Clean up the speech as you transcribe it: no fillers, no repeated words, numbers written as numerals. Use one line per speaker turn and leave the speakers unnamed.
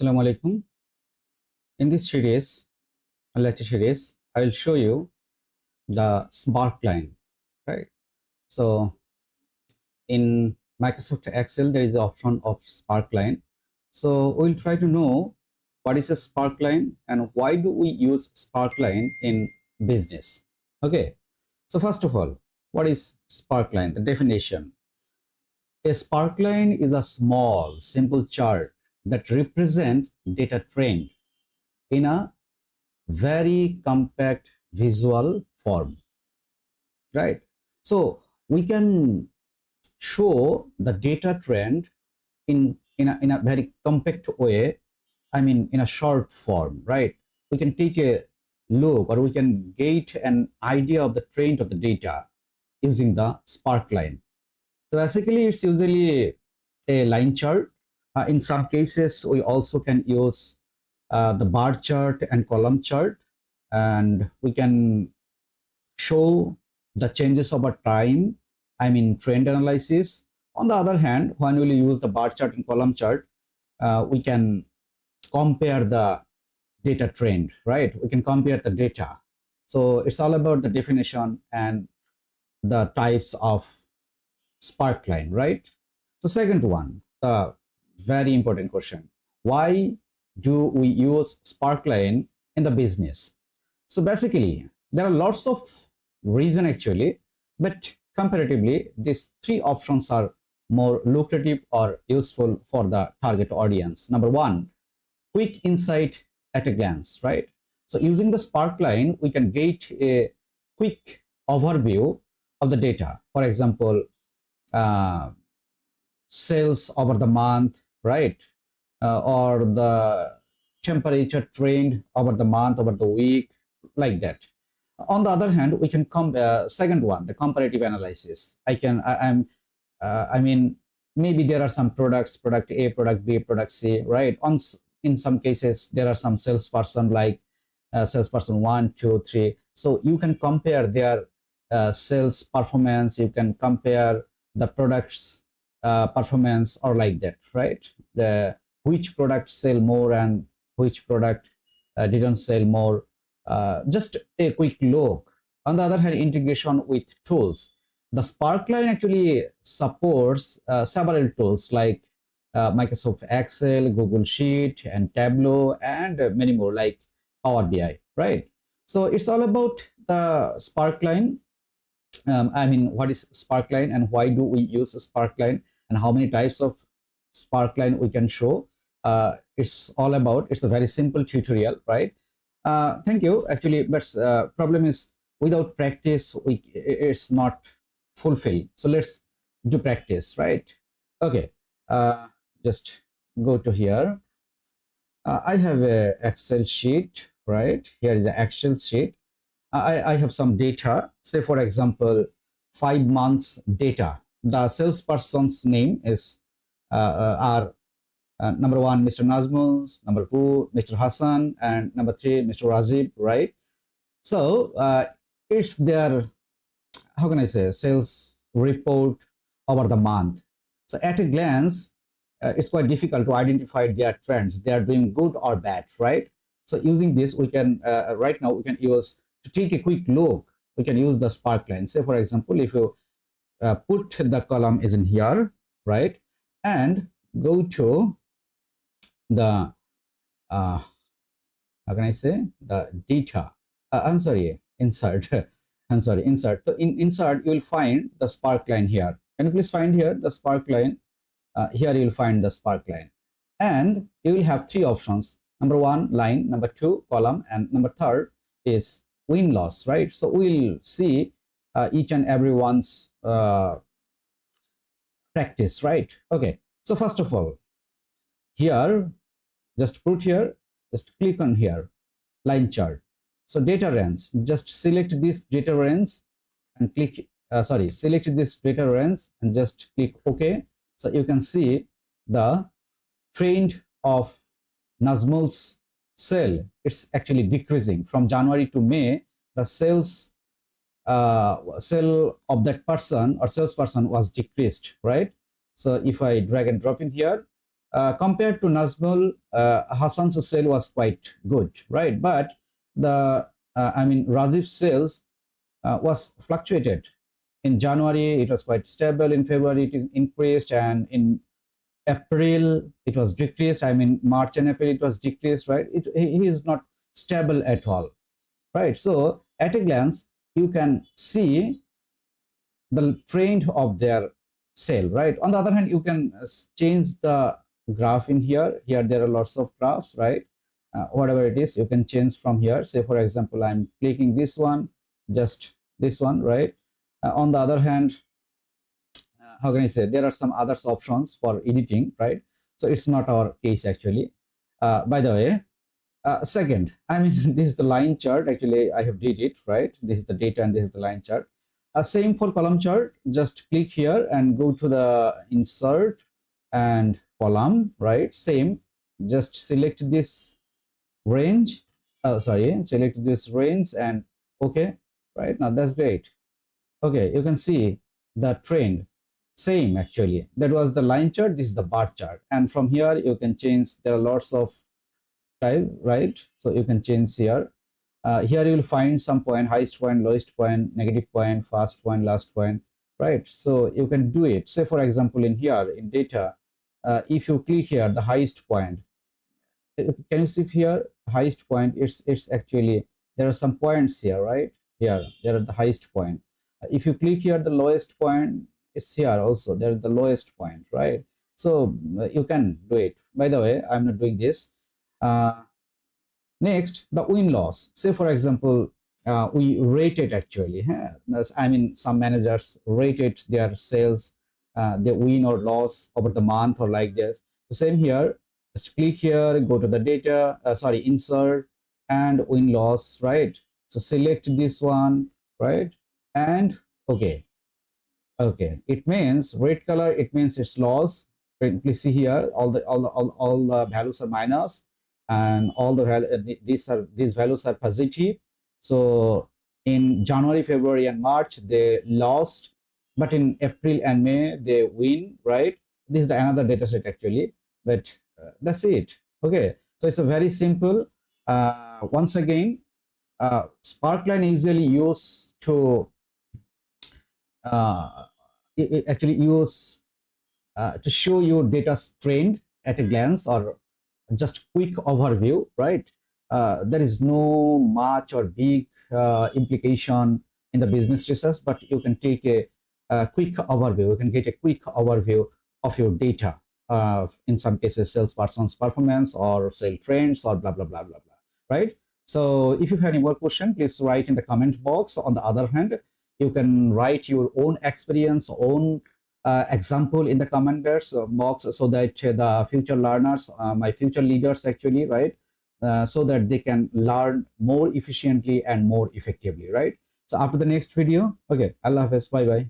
Assalamu alaikum. In this series, lecture series, I will show you the Sparkline, right? So in Microsoft Excel, there is the option of Sparkline. So we'll try to know what is a Sparkline and why do we use Sparkline in business. Okay. So first of all, what is Sparkline? The definition. A Sparkline is a small, simple chart that represent data trend in a very compact visual form, right? So we can show the data trend in a very compact way. I mean, in a short form, right? We can take a look or we can get an idea of the trend of the data using the Sparkline. So basically, it's usually a line chart. In some cases, we also can use the bar chart and column chart, and we can show the changes over time. I mean, trend analysis. On the other hand, when we use the bar chart and column chart, we can compare the data trend, right? We can compare the data. So it's all about the definition and the types of Sparkline, right? So second one, the very important question. Why do we use Sparkline in the business? So basically, there are lots of reasons actually, but comparatively, these three options are more lucrative or useful for the target audience. Number one, quick insight at a glance, right? So using the Sparkline, we can get a quick overview of the data. For example, uh, sales over the month, right? Or the temperature trend over the month, over the week, like that. On the other hand, we can come second one, the comparative analysis. I mean, maybe there are some products, product A, product B, product C, right? In some cases, there are some salesperson like salesperson 1, 2, 3. So you can compare their sales performance. You can compare the products performance or like that, right? The which product sell more and which product didn't sell more. Just a quick look. On the other hand, integration with tools. The Sparkline actually supports several tools like Microsoft Excel, Google Sheet, and Tableau, and many more like Power BI, right? So it's all about the Sparkline. I mean, what is Sparkline and why do we use Sparkline and how many types of Sparkline we can show? It's all about, it's a very simple tutorial, right? Thank you. Actually, but problem is without practice, it's not fulfilled. So let's do practice, right? Okay. Just go to here. I have a Excel sheet, right? Here is an Excel sheet. I have some data. Say, for example, 5 months data. The salesperson's name is are number one, Mr. Nazmus, number two, Mr. Hassan, and number three, Mr. Rajiv, right? So it's their, how can I say, sales report over the month. So at a glance, it's quite difficult to identify their trends. They are doing good or bad, right? So using this, we can, right now, we can use, to take a quick look, we can use the Sparkline. Say, for example, if you put the column is in here, right? And go to the, how can I say, the data. I'm sorry, insert. I'm sorry, insert. So in insert, you will find the Sparkline here. Can you please find here the Sparkline? Here you will find the Sparkline. And you will have three options. Number one, line. Number two, column. And number third is win-loss, right? So we'll see each and every one's practice, right? Okay. So first of all, here, just put here, just click on here, line chart. So data range, just select this data range and click, select this data range and just click OK. So you can see the trend of Nazmul's sale. It's actually decreasing from January to May. The sales sale of that person or salesperson was decreased, right? So if I drag and drop in here, compared to Nazmul, Hassan's sale was quite good, right? But Rajiv's sales was fluctuated. In January, it was quite stable. In February, it increased, and in April, it was decreased. March and April, it was decreased, right? He is not stable at all, right? So at a glance, you can see the trend of their sale, right? On the other hand, you can change the graph in here. Here there are lots of graphs, right? Whatever it is, you can change from here. Say for example, I'm clicking this one, just this one, right? On the other hand, how can I say, there are some other options for editing, right? So it's not our case actually. By the way, second, this is the line chart. Actually, I have did it, right? This is the data and this is the line chart. Same for column chart. Just click here and go to the insert and column, right? Same. Just select this range. Select this range and okay, right? Now that's great. Okay, you can see the trend. Same actually. That was the line chart. This is the bar chart. And from here, you can change. There are lots of type, right? So you can change here. Here you will find some point, highest point, lowest point, negative point, first point, last point, right? So you can do it. Say for example, in here in data, if you click here, the highest point, can you see here highest point? It's actually, there are some points here, right? Here there are the highest point. If you click here, the lowest point is here also. There's the lowest point, right? So you can do it. By the way, I'm not doing this. Next, the win-loss. Say, for example, we rated actually. Some managers rated their sales, the win or loss over the month or like this. The same here. Just click here, go to the data, insert and win-loss, right? So select this one, right? And okay. Okay, it means red color, it means it's loss. Please see here, all the values are minus, and all the these values are positive. So in January, February, and March they lost, but in April and May they win, right? This is the another data set actually, but that's it. Okay, so it's a very simple. Once again, Sparkline is usually used to uh, actually use to show you data trend at a glance or just quick overview, right? There is no much or big implication in the business research, but you can take a quick overview. You can get a quick overview of your data. In some cases, salesperson's performance or sale trends or blah, blah, blah, blah, blah, right? So if you have any more question, please write in the comment box. On the other hand, you can write your own experience, own example in the comment box so that the future learners, my future leaders actually, right? So that they can learn more efficiently and more effectively, right? So after the next video, okay, Allah Hafiz, bye bye.